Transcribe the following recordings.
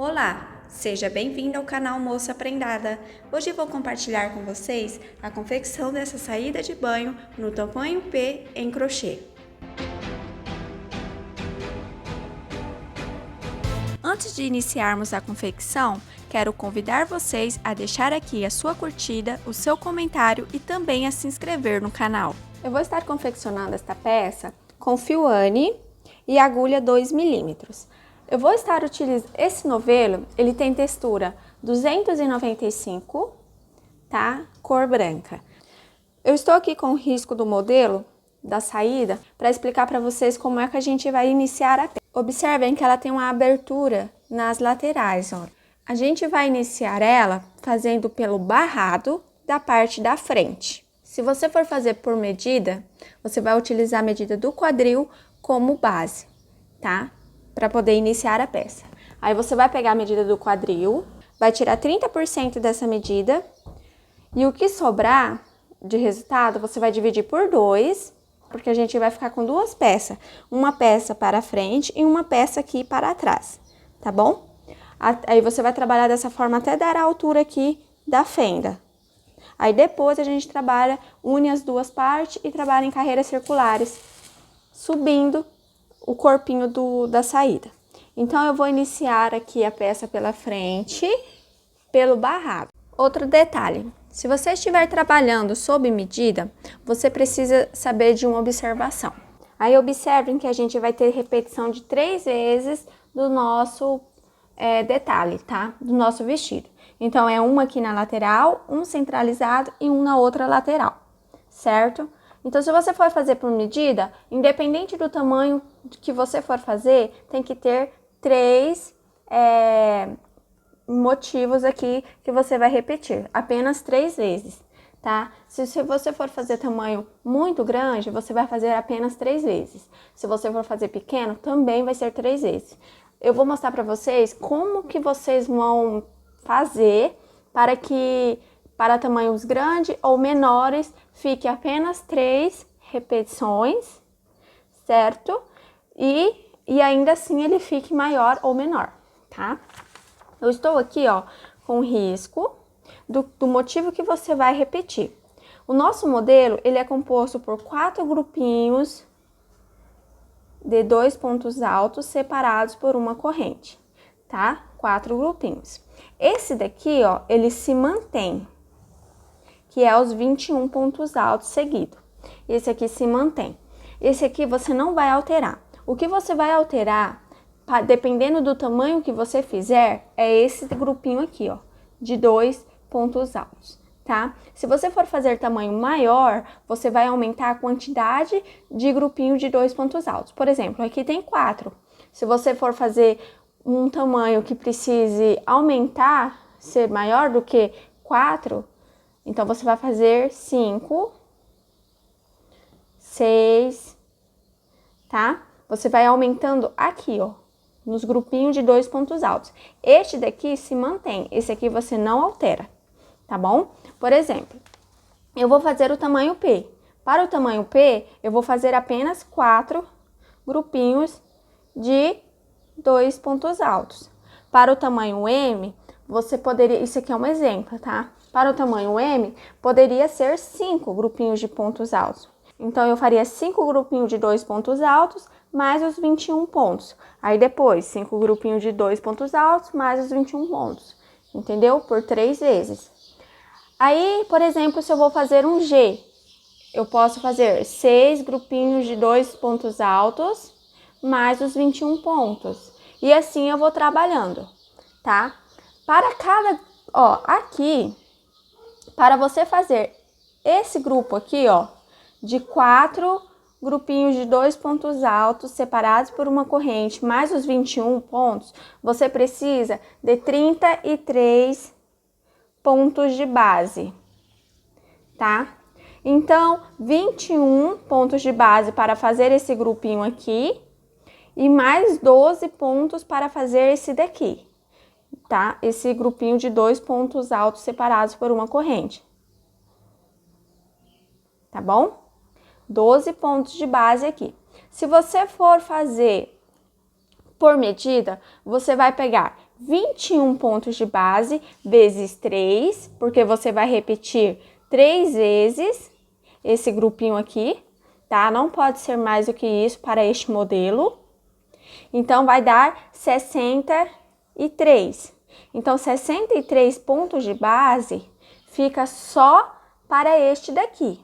Olá, seja bem-vindo ao canal Moça Prendada. Hoje vou compartilhar com vocês a confecção dessa saída de banho no tamanho P em crochê. Antes de iniciarmos a confecção, quero convidar vocês a deixar aqui a sua curtida, o seu comentário e também a se inscrever no canal. Eu vou estar confeccionando esta peça com fio Anne e agulha 2 milímetros. Eu vou estar utilizando esse novelo, ele tem textura 295, tá? Cor branca. Eu estou aqui com o risco do modelo da saída para explicar para vocês como é que a gente vai iniciar a peça. Observem que ela tem uma abertura nas laterais, ó. A gente vai iniciar ela fazendo pelo barrado da parte da frente. Se você for fazer por medida, você vai utilizar a medida do quadril como base, tá? Para poder iniciar a peça. Aí você vai pegar a medida do quadril, vai tirar 30% dessa medida e o que sobrar de resultado você vai dividir por 2, porque a gente vai ficar com duas peças, uma peça para frente e uma peça aqui para trás, tá bom? Aí você vai trabalhar dessa forma até dar a altura aqui da fenda. Aí depois a gente trabalha, une as duas partes e trabalha em carreiras circulares, subindo o corpinho da saída. Então, eu vou iniciar aqui a peça pela frente, pelo barrado. Outro detalhe, se você estiver trabalhando sob medida, você precisa saber de uma observação. Aí, observem que a gente vai ter repetição de 3 vezes do nosso detalhe, tá? Do nosso vestido. Então, é uma aqui na lateral, um centralizado e um na outra lateral, certo? Então, se você for fazer por medida, independente do tamanho que você for fazer, tem que ter 3 motivos aqui que você vai repetir, apenas 3 vezes, tá? Se você for fazer tamanho muito grande, você vai fazer apenas 3 vezes. Se você for fazer pequeno, também vai ser 3 vezes. Eu vou mostrar para vocês como que vocês vão fazer para tamanhos grandes ou menores, fique apenas 3 repetições, certo? E ainda assim ele fique maior ou menor, tá? Eu estou aqui, ó, com risco do motivo que você vai repetir. O nosso modelo, ele é composto por 4 grupinhos de 2 pontos altos separados por uma corrente, tá? 4 grupinhos. Esse daqui, ó, ele se mantém, que é os 21 pontos altos seguidos. Esse aqui se mantém. Esse aqui você não vai alterar. O que você vai alterar, dependendo do tamanho que você fizer, é esse grupinho aqui, ó, de 2 pontos altos, tá? Se você for fazer tamanho maior, você vai aumentar a quantidade de grupinho de 2 pontos altos. Por exemplo, aqui tem 4. Se você for fazer um tamanho que precise aumentar, ser maior do que 4, então você vai fazer 5, 6, tá? Você vai aumentando aqui, ó, nos grupinhos de 2 pontos altos. Este daqui se mantém, esse aqui você não altera, tá bom? Por exemplo, eu vou fazer o tamanho P. Para o tamanho P, eu vou fazer apenas 4 grupinhos de 2 pontos altos. Para o tamanho M, você poderia, isso aqui é um exemplo, tá? Para o tamanho M, poderia ser 5 grupinhos de pontos altos. Então, eu faria 5 grupinhos de 2 pontos altos, mais os 21 pontos. Aí, depois, 5 grupinhos de 2 pontos altos, mais os 21 pontos. Entendeu? Por 3 vezes. Aí, por exemplo, se eu vou fazer um G, eu posso fazer 6 grupinhos de 2 pontos altos, mais os 21 pontos. E assim eu vou trabalhando, tá? Para cada, ó, aqui, para você fazer esse grupo aqui, ó, de 4 grupinhos de 2 pontos altos separados por uma corrente, mais os 21 pontos, você precisa de 33 pontos de base, tá? Então, 21 pontos de base para fazer esse grupinho aqui e mais 12 pontos para fazer esse daqui, tá? Esse grupinho de 2 pontos altos separados por uma corrente, tá bom? 12 pontos de base aqui. Se você for fazer Por medida, você vai pegar 21 pontos de base vezes 3, porque você vai repetir 3 vezes esse grupinho aqui, tá? Não pode ser mais do que isso para este modelo. Então, vai dar 63. Então, 63 pontos de base fica só para este daqui,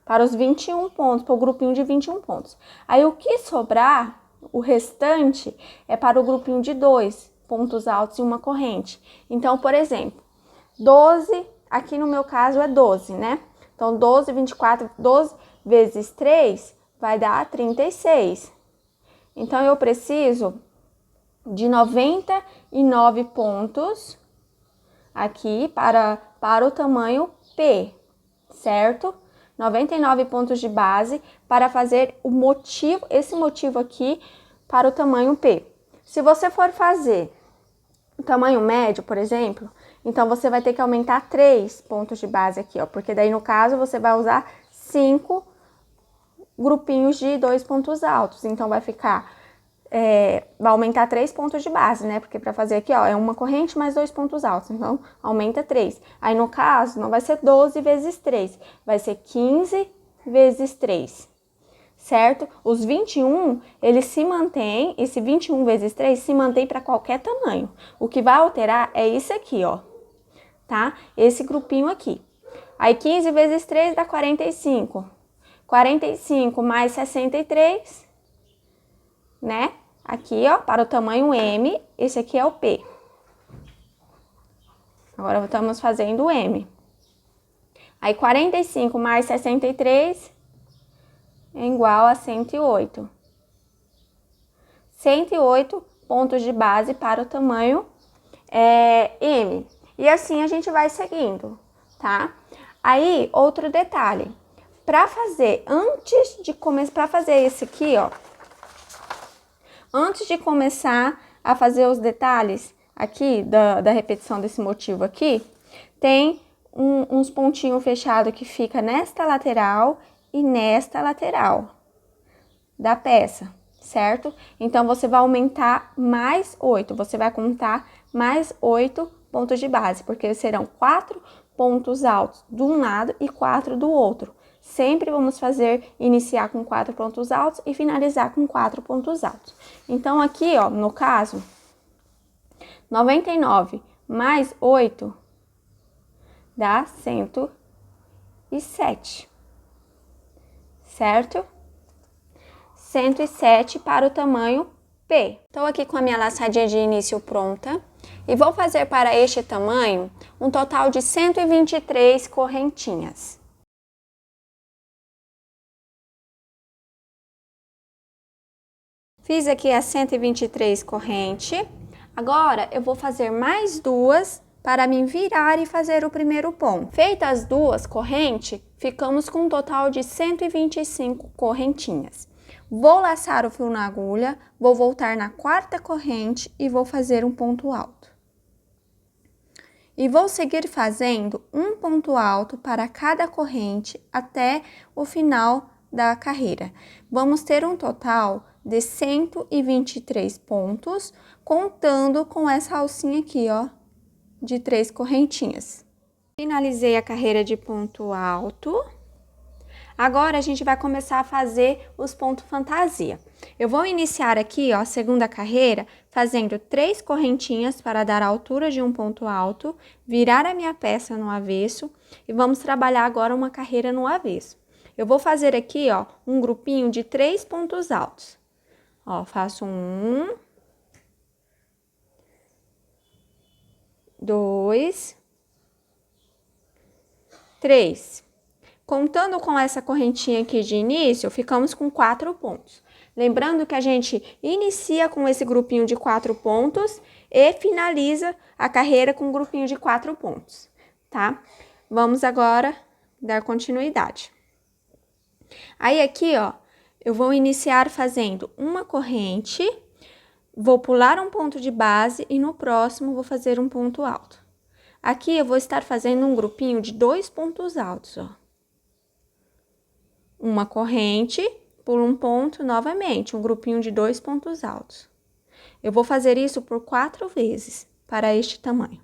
para os 21 pontos, para o grupinho de 21 pontos. Aí, o que sobrar, o restante, é para o grupinho de 2 pontos altos e uma corrente. Então, por exemplo, 12, aqui no meu caso é 12, né? Então, 12, 24, 12 vezes 3 vai dar 36. Então, eu preciso de 99 pontos aqui para o tamanho P, certo? 99 pontos de base para fazer esse motivo aqui para o tamanho P. Se você for fazer o tamanho médio, por exemplo, então você vai ter que aumentar 3 pontos de base aqui, ó, porque daí no caso você vai usar 5 grupinhos de 2 pontos altos, então vai ficar, vai aumentar 3 pontos de base, né, porque para fazer aqui, ó, é uma corrente mais 2 pontos altos, então aumenta 3. Aí no caso, não vai ser 12 vezes 3, vai ser 15 vezes 3, certo? Os 21, eles se mantêm, esse 21 vezes 3 se mantém para qualquer tamanho. O que vai alterar é isso aqui, ó, tá? Esse grupinho aqui. Aí 15 vezes 3 dá 45. 45 mais 63, né? Aqui, ó, para o tamanho M, esse aqui é o P. Agora estamos fazendo o M. Aí 45 mais 63 é igual a 108. 108 pontos de base para o tamanho M. E assim a gente vai seguindo, tá? Aí, outro detalhe. Para fazer, para fazer esse aqui, ó, antes de começar a fazer os detalhes aqui da repetição desse motivo aqui, tem uns pontinhos fechados que fica nesta lateral e nesta lateral da peça, certo? Então, você vai aumentar mais 8, você vai contar mais 8 pontos de base, porque serão 4 pontos altos de um lado e 4 do outro. Sempre vamos iniciar com 4 pontos altos e finalizar com 4 pontos altos. Então, aqui, ó, no caso, 99 mais 8 dá 107, certo? 107 para o tamanho P. Estou aqui com a minha laçadinha de início pronta e vou fazer para este tamanho um total de 123 correntinhas. Fiz aqui as 123 correntes. Agora, eu vou fazer mais 2 para me virar e fazer o primeiro ponto. Feitas as 2 correntes, ficamos com um total de 125 correntinhas. Vou laçar o fio na agulha, vou voltar na 4ª corrente e vou fazer um ponto alto. E vou seguir fazendo um ponto alto para cada corrente até o final da carreira. Vamos ter um total de 123 pontos, contando com essa alcinha aqui, ó, de 3 correntinhas. Finalizei a carreira de ponto alto. Agora, a gente vai começar a fazer os pontos fantasia. Eu vou iniciar aqui, ó, a segunda carreira, fazendo 3 correntinhas para dar a altura de um ponto alto, virar a minha peça no avesso e vamos trabalhar agora uma carreira no avesso. Eu vou fazer aqui, ó, um grupinho de 3 pontos altos. Ó, faço 1, 2, 3. Contando com essa correntinha aqui de início, ficamos com 4 pontos. Lembrando que a gente inicia com esse grupinho de 4 pontos e finaliza a carreira com um grupinho de 4 pontos, tá? Vamos agora dar continuidade. Aí aqui, ó, eu vou iniciar fazendo uma corrente, vou pular um ponto de base e no próximo vou fazer um ponto alto. Aqui eu vou estar fazendo um grupinho de 2 pontos altos, ó. Uma corrente, pulo um ponto novamente, um grupinho de 2 pontos altos. Eu vou fazer isso por 4 vezes, para este tamanho.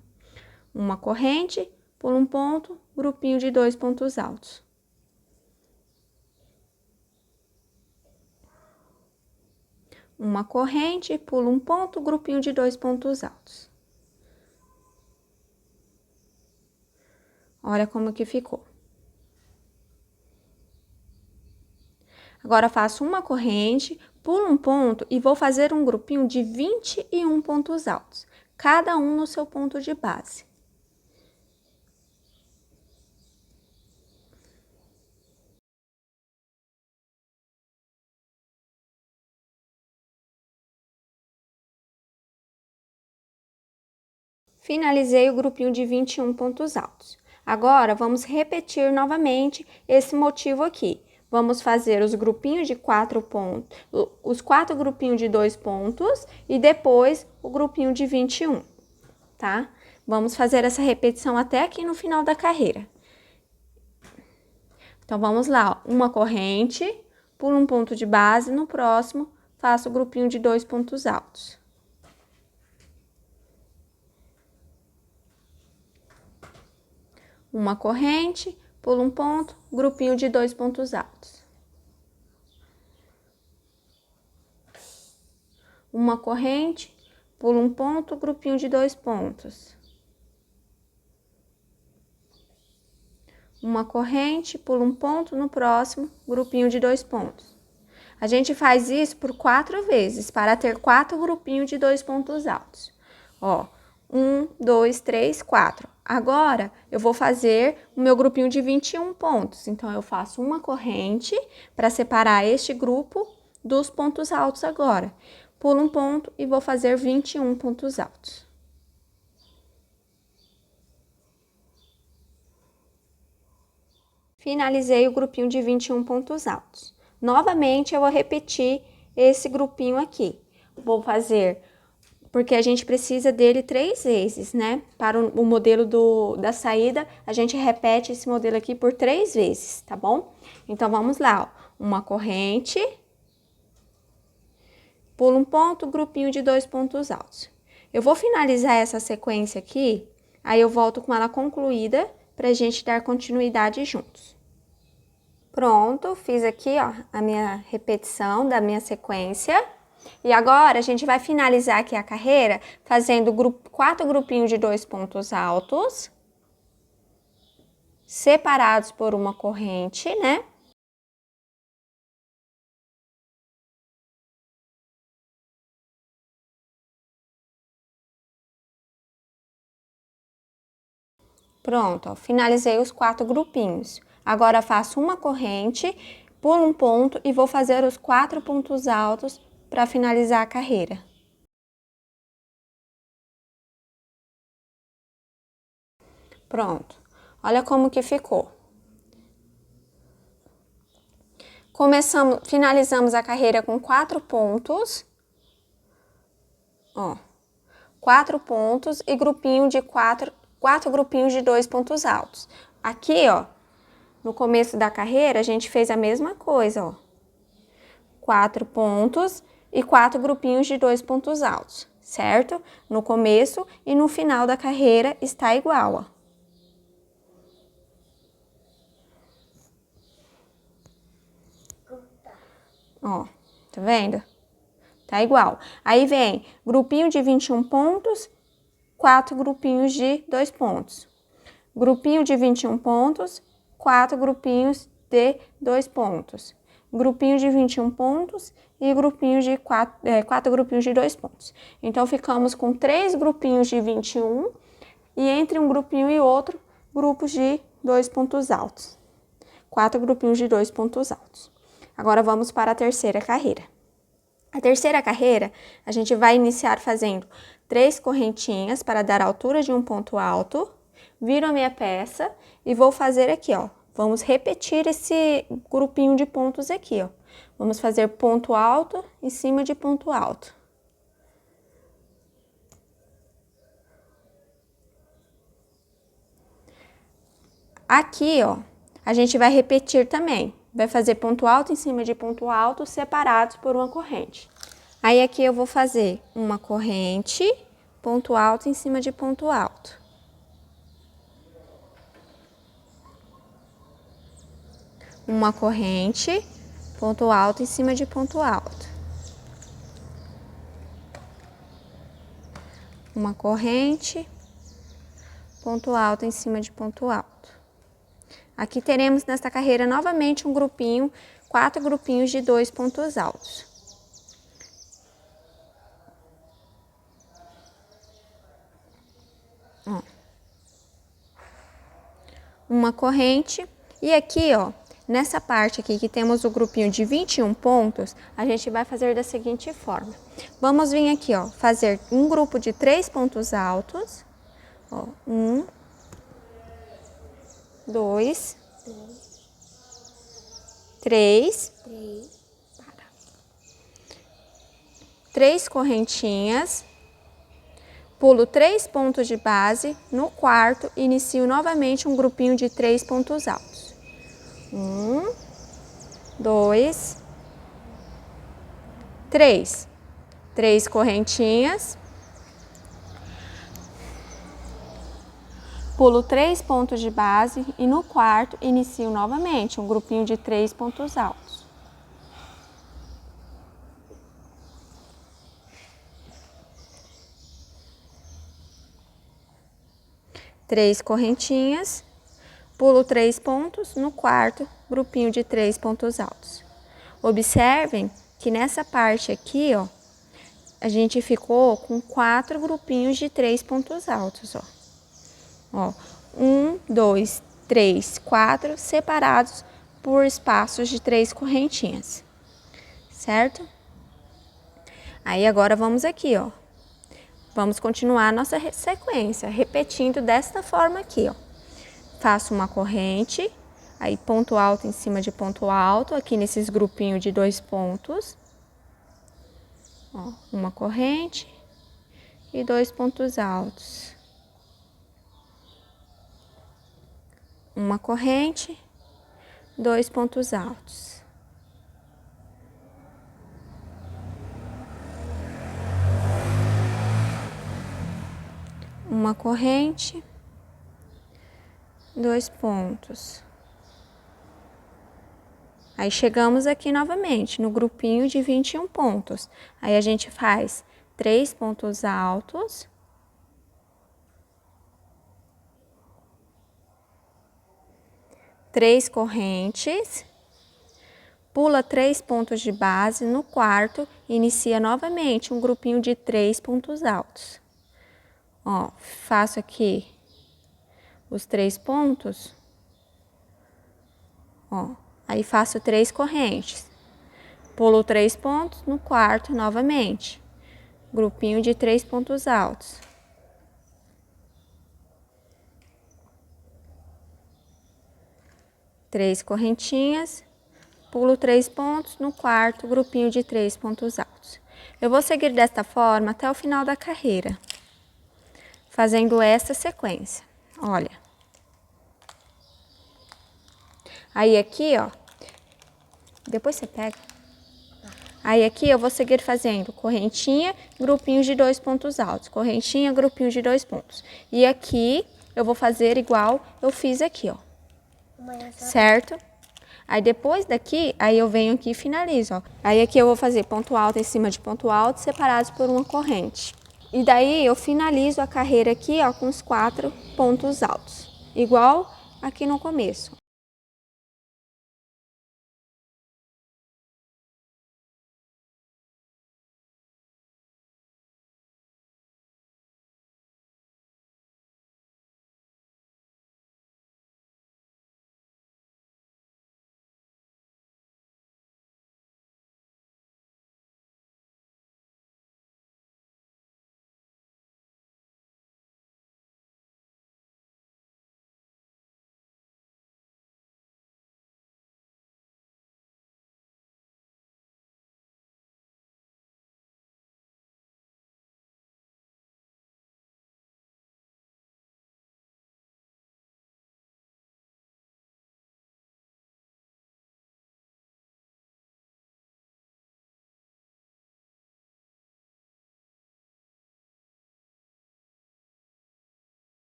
Uma corrente, pulo um ponto, grupinho de 2 pontos altos. Uma corrente, pulo um ponto, grupinho de 2 pontos altos. Olha como que ficou. Agora, faço uma corrente, pulo um ponto e vou fazer um grupinho de 21 pontos altos, cada um no seu ponto de base. Finalizei o grupinho de 21 pontos altos. Agora, vamos repetir novamente esse motivo aqui. Vamos fazer os grupinhos de 4 pontos, os 4 grupinhos de 2 pontos e depois o grupinho de 21, tá? Vamos fazer essa repetição até aqui no final da carreira. Então, vamos lá, ó. Uma corrente, pulo um ponto de base, no próximo, faço o grupinho de 2 pontos altos. Uma corrente, pulo um ponto, grupinho de 2 pontos altos. Uma corrente, pulo um ponto, grupinho de 2 pontos. Uma corrente, pulo um ponto, no próximo, grupinho de 2 pontos. A gente faz isso por 4 vezes, para ter 4 grupinhos de 2 pontos altos. Ó, 1, 2, 3, 4. Agora, eu vou fazer o meu grupinho de 21 pontos. Então, eu faço uma corrente para separar este grupo dos pontos altos agora. Pulo um ponto e vou fazer 21 pontos altos. Finalizei o grupinho de 21 pontos altos. Novamente, eu vou repetir esse grupinho aqui. Vou fazer, porque a gente precisa dele 3 vezes, né? Para o modelo da saída, a gente repete esse modelo aqui por 3 vezes, tá bom? Então, vamos lá, ó. Uma corrente, pulo um ponto, grupinho de 2 pontos altos. Eu vou finalizar essa sequência aqui, aí eu volto com ela concluída pra gente dar continuidade juntos. Pronto, fiz aqui, ó, a minha repetição da minha sequência. E agora, a gente vai finalizar aqui a carreira fazendo 4 grupinhos de 2 pontos altos, separados por uma corrente, né? Pronto, ó, finalizei os 4 grupinhos. Agora, faço uma corrente, pulo um ponto e vou fazer os 4 pontos altos para finalizar a carreira. Pronto, olha como que ficou. Finalizamos a carreira com 4 pontos, ó, 4 pontos e grupinho de 4 grupinhos de 2 pontos altos. Aqui, ó, no começo da carreira, a gente fez a mesma coisa, ó. 4 pontos e 4 grupinhos de 2 pontos altos, certo? No começo e no final da carreira está igual, ó. Ó, tá vendo? Tá igual. Aí vem grupinho de 21 pontos, 4 grupinhos de 2 pontos. Grupinho de 21 pontos, 4 grupinhos de 2 pontos. Grupinho de 21 pontos e grupinhos de 4 grupinhos de 2 pontos. Então, ficamos com 3 grupinhos de 21 e entre um grupinho e outro, grupos de 2 pontos altos. 4 grupinhos de 2 pontos altos. Agora, vamos para a terceira carreira. A terceira carreira, a gente vai iniciar fazendo 3 correntinhas para dar a altura de um ponto alto. Viro a minha peça e vou fazer aqui, ó. Vamos repetir esse grupinho de pontos aqui, ó. Vamos fazer ponto alto em cima de ponto alto. Aqui, ó, a gente vai repetir também. Vai fazer ponto alto em cima de ponto alto, separados por uma corrente. Aí aqui eu vou fazer uma corrente, ponto alto em cima de ponto alto. Uma corrente, ponto alto em cima de ponto alto. Uma corrente, ponto alto em cima de ponto alto. Aqui teremos nesta carreira novamente um grupinho, 4 grupinhos de 2 pontos altos. Ó. Uma corrente e aqui, ó, nessa parte aqui que temos o grupinho de 21 pontos, a gente vai fazer da seguinte forma. Vamos vir aqui, ó, fazer um grupo de 3 pontos altos. Ó, 1, 2, 3, 3 correntinhas, pulo 3 pontos de base, no quarto inicio novamente um grupinho de 3 pontos altos. 1, 2, 3. 3 correntinhas, pulo 3 pontos de base e no quarto inicio novamente um grupinho de 3 pontos altos. Três correntinhas, pulo 3 pontos, no quarto, grupinho de 3 pontos altos. Observem que nessa parte aqui, ó, a gente ficou com 4 grupinhos de 3 pontos altos, ó. Ó, 1, 2, 3, 4, separados por espaços de 3 correntinhas, certo? Aí agora vamos aqui, ó. Vamos continuar a nossa sequência, repetindo desta forma aqui, ó. Faço uma corrente, aí ponto alto em cima de ponto alto, aqui nesses grupinhos de 2 pontos. Ó, uma corrente e 2 pontos altos. Uma corrente, 2 pontos altos. Uma corrente, 2 pontos. Aí chegamos aqui novamente no grupinho de 21 pontos. Aí a gente faz 3 pontos altos. Três correntes, pula 3 pontos de base, no quarto inicia novamente um grupinho de 3 pontos altos. Ó, faço aqui os 3 pontos, ó, aí faço 3 correntes, pulo 3 pontos, no quarto novamente, grupinho de 3 pontos altos. Três correntinhas, pulo 3 pontos, no quarto, grupinho de 3 pontos altos. Eu vou seguir desta forma até o final da carreira, fazendo essa sequência. Olha. Aí aqui, ó, depois você pega. Aí aqui eu vou seguir fazendo correntinha, grupinhos de 2 pontos altos, correntinha, grupinho de 2 pontos. E aqui eu vou fazer igual eu fiz aqui, ó. Certo? Aí depois daqui, aí eu venho aqui e finalizo, ó. Aí aqui eu vou fazer ponto alto em cima de ponto alto, separados por uma corrente. E daí eu finalizo a carreira aqui, ó, com os 4 pontos altos, igual aqui no começo.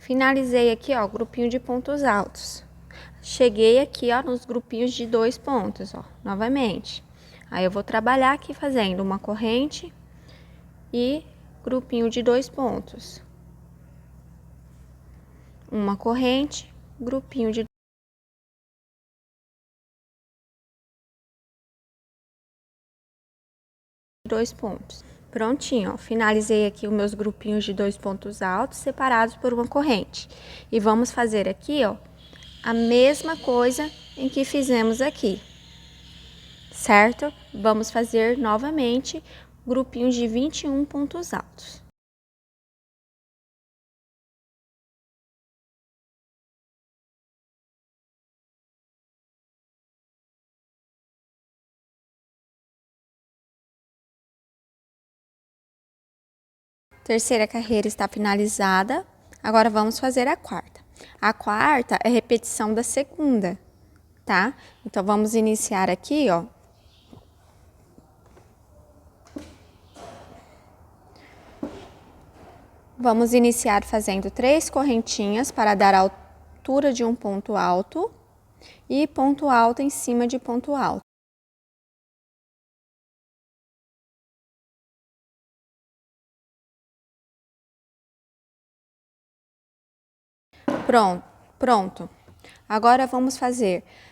Finalizei aqui, ó, grupinho de pontos altos. Cheguei aqui, ó, nos grupinhos de 2 pontos, ó, novamente. Aí eu vou trabalhar aqui fazendo uma corrente e grupinho de 2 pontos. Uma corrente, grupinho de 2 pontos. Prontinho, ó, finalizei aqui os meus grupinhos de 2 pontos altos separados por uma corrente. E vamos fazer aqui, ó, a mesma coisa em que fizemos aqui, certo? Vamos fazer novamente grupinhos de 21 pontos altos. Terceira carreira está finalizada. Agora vamos fazer a quarta. A quarta é repetição da segunda, tá? Então vamos iniciar aqui, ó. Vamos iniciar fazendo 3 correntinhas para dar a altura de um ponto alto e ponto alto em cima de ponto alto. Pronto. Agora vamos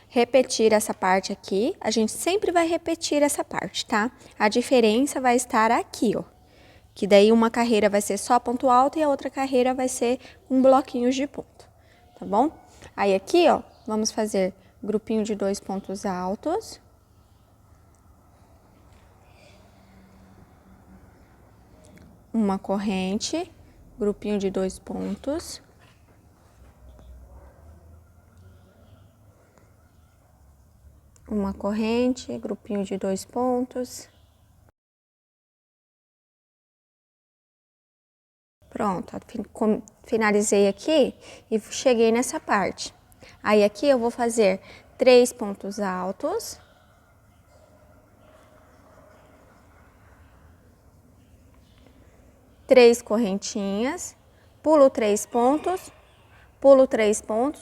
repetir essa parte aqui. A gente sempre vai repetir essa parte, tá? A diferença vai estar aqui, ó. Que daí uma carreira vai ser só ponto alto e a outra carreira vai ser com bloquinhos de ponto, tá bom? Aí aqui, ó, vamos fazer grupinho de 2 pontos altos. Uma corrente, grupinho de 2 pontos. Uma corrente, grupinho de 2 pontos. Pronto, finalizei aqui e cheguei nessa parte. Aí aqui eu vou fazer 3 pontos altos. Três correntinhas, pulo 3 pontos,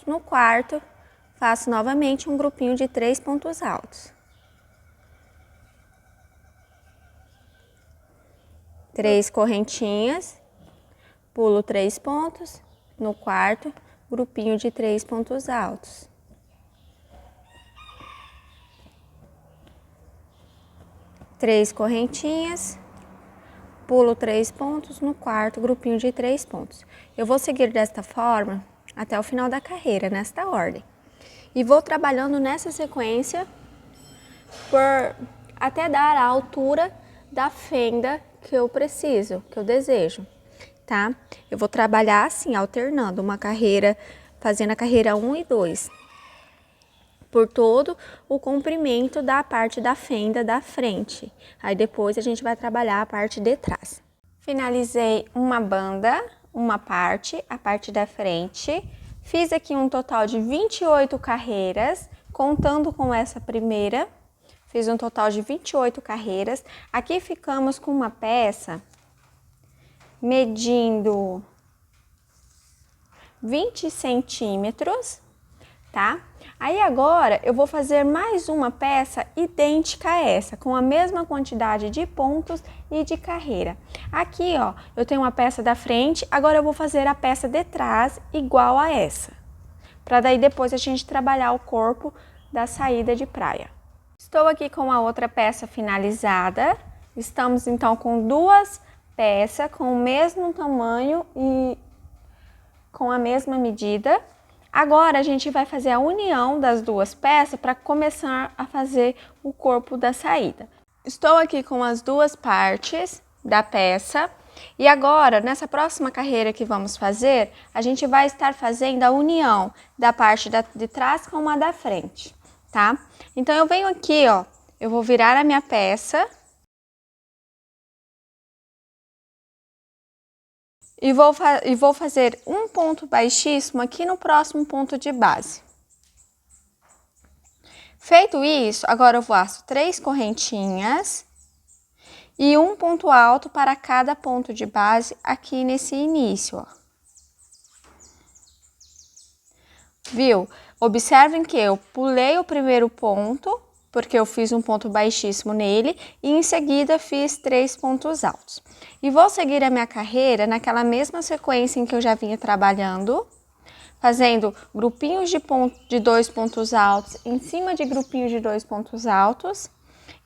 no quarto, faço novamente um grupinho de 3 pontos altos. 3 correntinhas, pulo 3 pontos, no quarto, grupinho de 3 pontos altos. Três correntinhas, pulo 3 pontos, no quarto, grupinho de 3 pontos. Eu vou seguir desta forma até o final da carreira, nesta ordem. E vou trabalhando nessa sequência até dar a altura da fenda que eu preciso, que eu desejo, tá? Eu vou trabalhar assim, alternando uma carreira, fazendo a carreira 1 e 2, por todo o comprimento da parte da fenda da frente. Aí depois a gente vai trabalhar a parte de trás. Finalizei uma banda, uma parte, a parte da frente. Fiz aqui um total de 28 carreiras, contando com essa primeira. Fiz um total de 28 carreiras. Aqui ficamos com uma peça medindo 20 centímetros, tá? Aí agora eu vou fazer mais uma peça idêntica a essa, com a mesma quantidade de pontos e de carreira. Aqui, ó, eu tenho uma peça da frente, agora eu vou fazer a peça de trás igual a essa, para daí depois a gente trabalhar o corpo da saída de praia. Estou aqui com a outra peça finalizada. Estamos então com duas peças com o mesmo tamanho e com a mesma medida. Agora a gente vai fazer a união das duas peças para começar a fazer o corpo da saída. Estou aqui com as duas partes da peça e agora nessa próxima carreira que vamos fazer, a gente vai estar fazendo a união da parte de trás com a da frente, tá? Então eu venho aqui, ó, eu vou virar a minha peça e vou fazer um ponto baixíssimo aqui no próximo ponto de base. Feito isso, agora eu faço 3 correntinhas e um ponto alto para cada ponto de base aqui nesse início, ó. Viu? Observem que eu pulei o primeiro ponto, porque eu fiz um ponto baixíssimo nele, e em seguida fiz 3 pontos altos. E vou seguir a minha carreira naquela mesma sequência em que eu já vinha trabalhando, fazendo grupinhos de 2 pontos altos em cima de grupinhos de 2 pontos altos,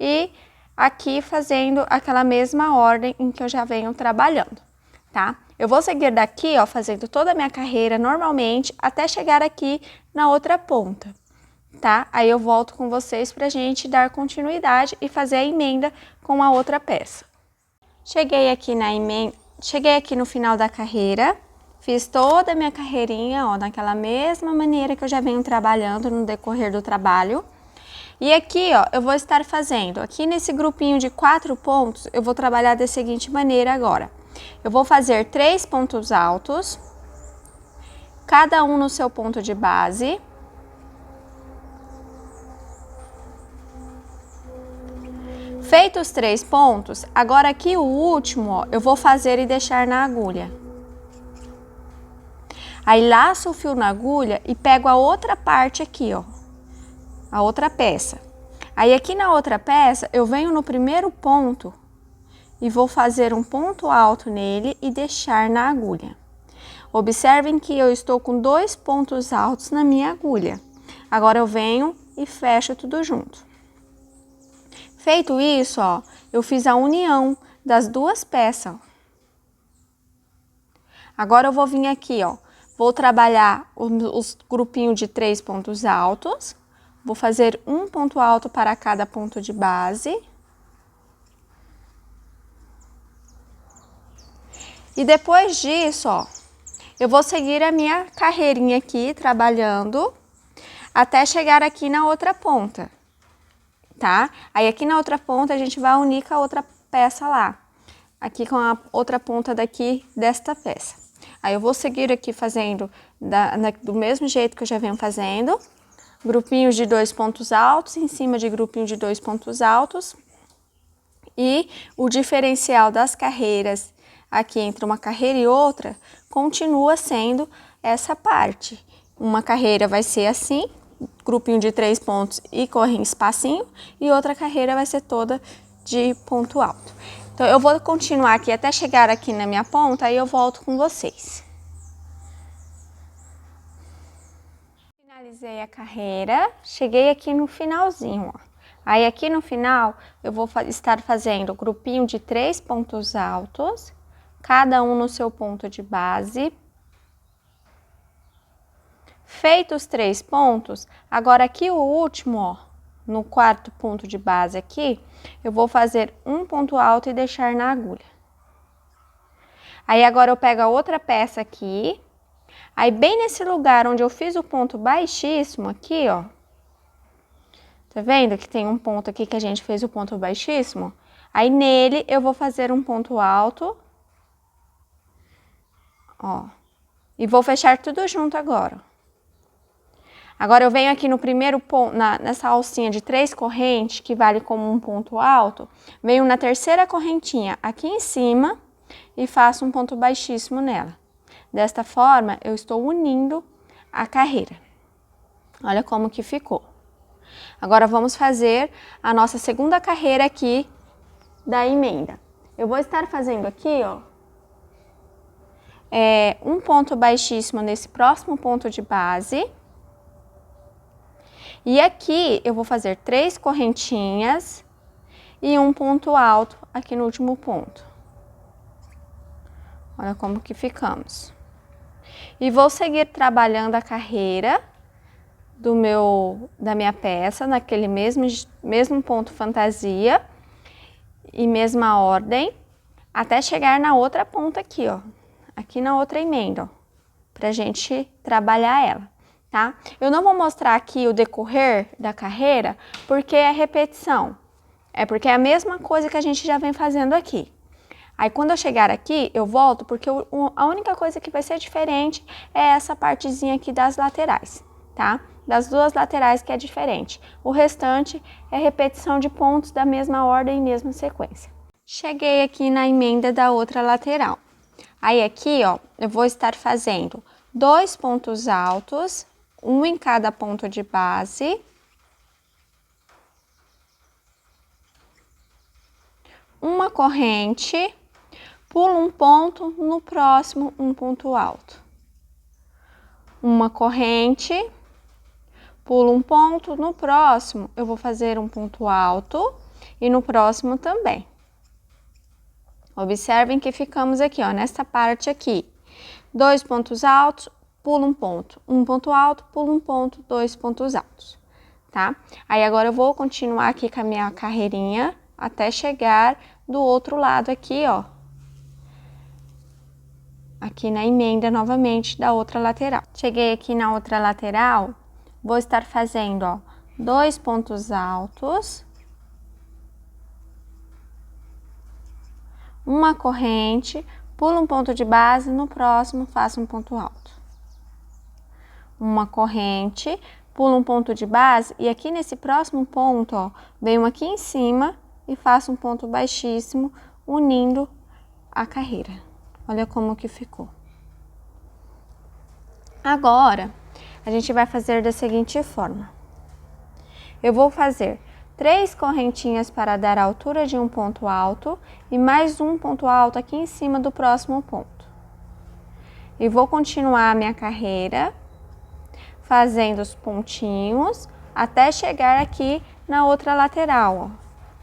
e aqui fazendo aquela mesma ordem em que eu já venho trabalhando, tá? Eu vou seguir daqui, ó, fazendo toda a minha carreira normalmente, até chegar aqui na outra ponta, tá? Aí eu volto com vocês pra gente dar continuidade e fazer a emenda com a outra peça. Cheguei aqui no final da carreira, fiz toda a minha carreirinha, ó, daquela mesma maneira que eu já venho trabalhando no decorrer do trabalho. E aqui, ó, eu vou estar fazendo, aqui nesse grupinho de 4 pontos, eu vou trabalhar da seguinte maneira agora. Eu vou fazer 3 pontos altos, cada um no seu ponto de base. Feitos os 3 pontos, agora aqui o último, ó, eu vou fazer e deixar na agulha. Aí laço o fio na agulha e pego a outra parte aqui, ó, a outra peça. Aí aqui na outra peça, eu venho no primeiro ponto e vou fazer um ponto alto nele e deixar na agulha. Observem que eu estou com 2 pontos altos na minha agulha. Agora eu venho e fecho tudo junto. Feito isso, ó, eu fiz a união das 2 peças, ó. Agora eu vou vir aqui, ó, vou trabalhar os grupinhos de 3 pontos altos. Vou fazer um ponto alto para cada ponto de base. E depois disso, ó, eu vou seguir a minha carreirinha aqui, trabalhando, até chegar aqui na outra ponta, tá? Aí aqui na outra ponta a gente vai unir com a outra peça lá, aqui com a outra ponta daqui desta peça. Aí eu vou seguir aqui fazendo do mesmo jeito que eu já venho fazendo, grupinhos de 2 pontos altos, em cima de grupinho de 2 pontos altos. E o diferencial das carreiras aqui entre uma carreira e outra continua sendo essa parte. Uma carreira vai ser assim, grupinho de 3 pontos e correndo espacinho, e outra carreira vai ser toda de ponto alto. Então eu vou continuar aqui até chegar aqui na minha ponta, aí eu volto com vocês. Finalizei a carreira, cheguei aqui no finalzinho, ó. Aí aqui no final eu vou estar fazendo grupinho de 3 pontos altos, cada um no seu ponto de base. Feitos os 3 pontos, agora aqui o último, ó, no 4º ponto de base aqui, eu vou fazer um ponto alto e deixar na agulha. Aí agora eu pego a outra peça aqui, aí bem nesse lugar onde eu fiz o ponto baixíssimo aqui, ó, tá vendo que tem um ponto aqui que a gente fez o ponto baixíssimo? Aí nele eu vou fazer um ponto alto, ó, e vou fechar tudo junto agora. Agora eu venho aqui no primeiro ponto, nessa alcinha de 3 correntes, que vale como um ponto alto, venho na terceira correntinha aqui em cima e faço um ponto baixíssimo nela. Desta forma, eu estou unindo a carreira. Olha como que ficou. Agora vamos fazer a nossa segunda carreira aqui da emenda. Eu vou estar fazendo aqui, ó, um ponto baixíssimo nesse próximo ponto de base. E aqui eu vou fazer 3 correntinhas e um ponto alto aqui no último ponto. Olha como que ficamos. E vou seguir trabalhando a carreira da minha peça, naquele mesmo ponto fantasia e mesma ordem, até chegar na outra ponta aqui, ó, aqui na outra emenda, ó, pra gente trabalhar ela, tá? Eu não vou mostrar aqui o decorrer da carreira, porque é repetição, porque é a mesma coisa que a gente já vem fazendo aqui. Aí quando eu chegar aqui, eu volto, porque a única coisa que vai ser diferente é essa partezinha aqui das laterais, tá? Das 2 laterais que é diferente. O restante é repetição de pontos da mesma ordem e mesma sequência. Cheguei aqui na emenda da outra lateral. Aí aqui, ó, eu vou estar fazendo 2 pontos altos, um em cada ponto de base. Uma corrente, pulo um ponto, no próximo um ponto alto. Uma corrente, pulo um ponto, no próximo eu vou fazer um ponto alto e no próximo também. Observem que ficamos aqui, ó, nessa parte aqui. 2 pontos altos, pulo um ponto alto, pulo um ponto, 2 pontos altos, tá? Aí agora eu vou continuar aqui com a minha carreirinha até chegar do outro lado aqui, ó. Aqui na emenda novamente da outra lateral. Cheguei aqui na outra lateral, vou estar fazendo, ó, 2 pontos altos, uma corrente, pulo um ponto de base, no próximo faço um ponto alto. Uma corrente, pulo um ponto de base e aqui nesse próximo ponto, ó, venho aqui em cima e faço um ponto baixíssimo, unindo a carreira. Olha como que ficou. Agora, a gente vai fazer da seguinte forma. Eu vou fazer 3 correntinhas para dar a altura de um ponto alto e mais um ponto alto aqui em cima do próximo ponto. E vou continuar a minha carreira fazendo os pontinhos até chegar aqui na outra lateral, ó,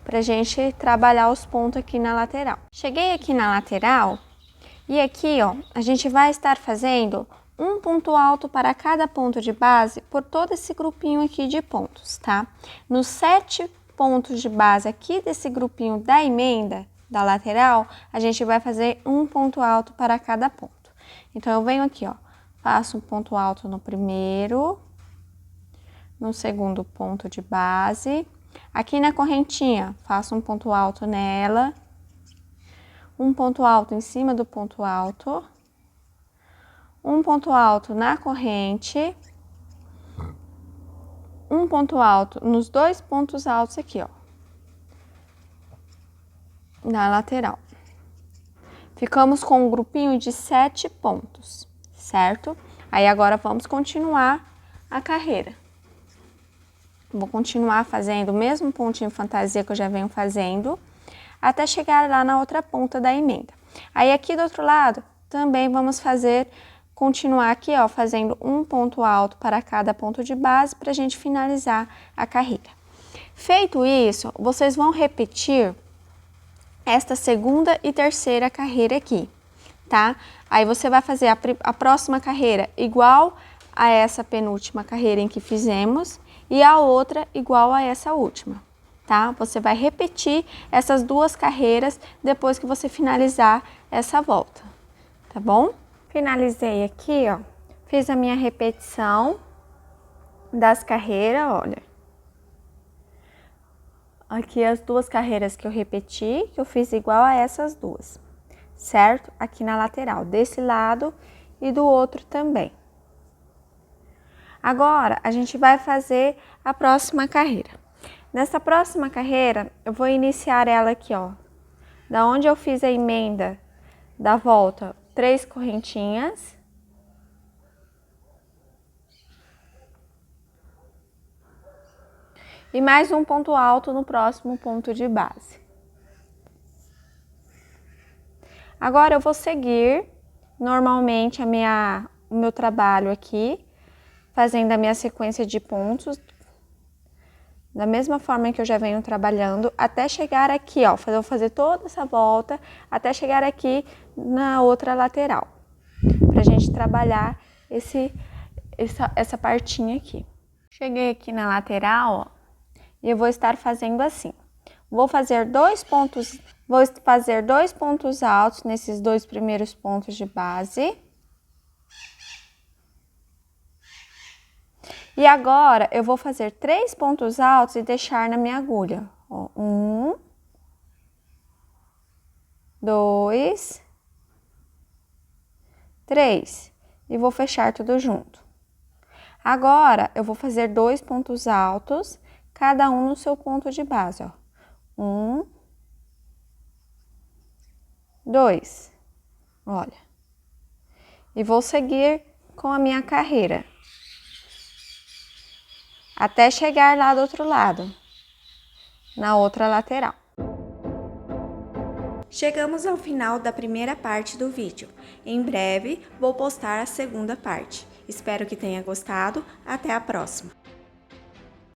pra gente trabalhar os pontos aqui na lateral. Cheguei aqui na lateral e aqui, ó, a gente vai estar fazendo um ponto alto para cada ponto de base por todo esse grupinho aqui de pontos, tá? Nos 7 pontos de base aqui desse grupinho da emenda da lateral, a gente vai fazer um ponto alto para cada ponto. Então, eu venho aqui, ó, faço um ponto alto no primeiro, no segundo ponto de base. Aqui na correntinha, faço um ponto alto nela, um ponto alto em cima do ponto alto, um ponto alto na corrente, um ponto alto nos 2 pontos altos aqui, ó, na lateral. Ficamos com um grupinho de 7 pontos, certo? Aí agora vamos continuar a carreira. Vou continuar fazendo o mesmo pontinho fantasia que eu já venho fazendo, até chegar lá na outra ponta da emenda. Aí aqui do outro lado, também vamos continuar aqui, ó, fazendo um ponto alto para cada ponto de base, para a gente finalizar a carreira. Feito isso, vocês vão repetir esta segunda e terceira carreira aqui, tá? Aí você vai fazer a próxima carreira igual a essa penúltima carreira em que fizemos e a outra igual a essa última, tá? Você vai repetir essas 2 carreiras depois que você finalizar essa volta, tá bom? Finalizei aqui, ó, fiz a minha repetição das carreiras, olha. Aqui as 2 carreiras que eu repeti, que eu fiz igual a essas 2, certo? Aqui na lateral, desse lado e do outro também. Agora, a gente vai fazer a próxima carreira. Nessa próxima carreira, eu vou iniciar ela aqui, ó. Da onde eu fiz a emenda da volta, 3 correntinhas. E mais um ponto alto no próximo ponto de base. Agora eu vou seguir normalmente o meu trabalho aqui, fazendo a minha sequência de pontos, da mesma forma que eu já venho trabalhando, até chegar aqui, ó, eu vou fazer toda essa volta, até chegar aqui na outra lateral, pra gente trabalhar essa partinha aqui. Cheguei aqui na lateral, ó, e eu vou estar fazendo assim. Vou fazer 2 pontos altos nesses 2 primeiros pontos de base. E agora, eu vou fazer 3 pontos altos e deixar na minha agulha. Ó, 1, 2, 3. E vou fechar tudo junto. Agora, eu vou fazer 2 pontos altos, cada um no seu ponto de base, ó. 1, 2. Olha. E vou seguir com a minha carreira. até chegar lá do outro lado, na outra lateral. Chegamos ao final da primeira parte do vídeo. Em breve vou postar a segunda parte. Espero que tenha gostado. Até a próxima!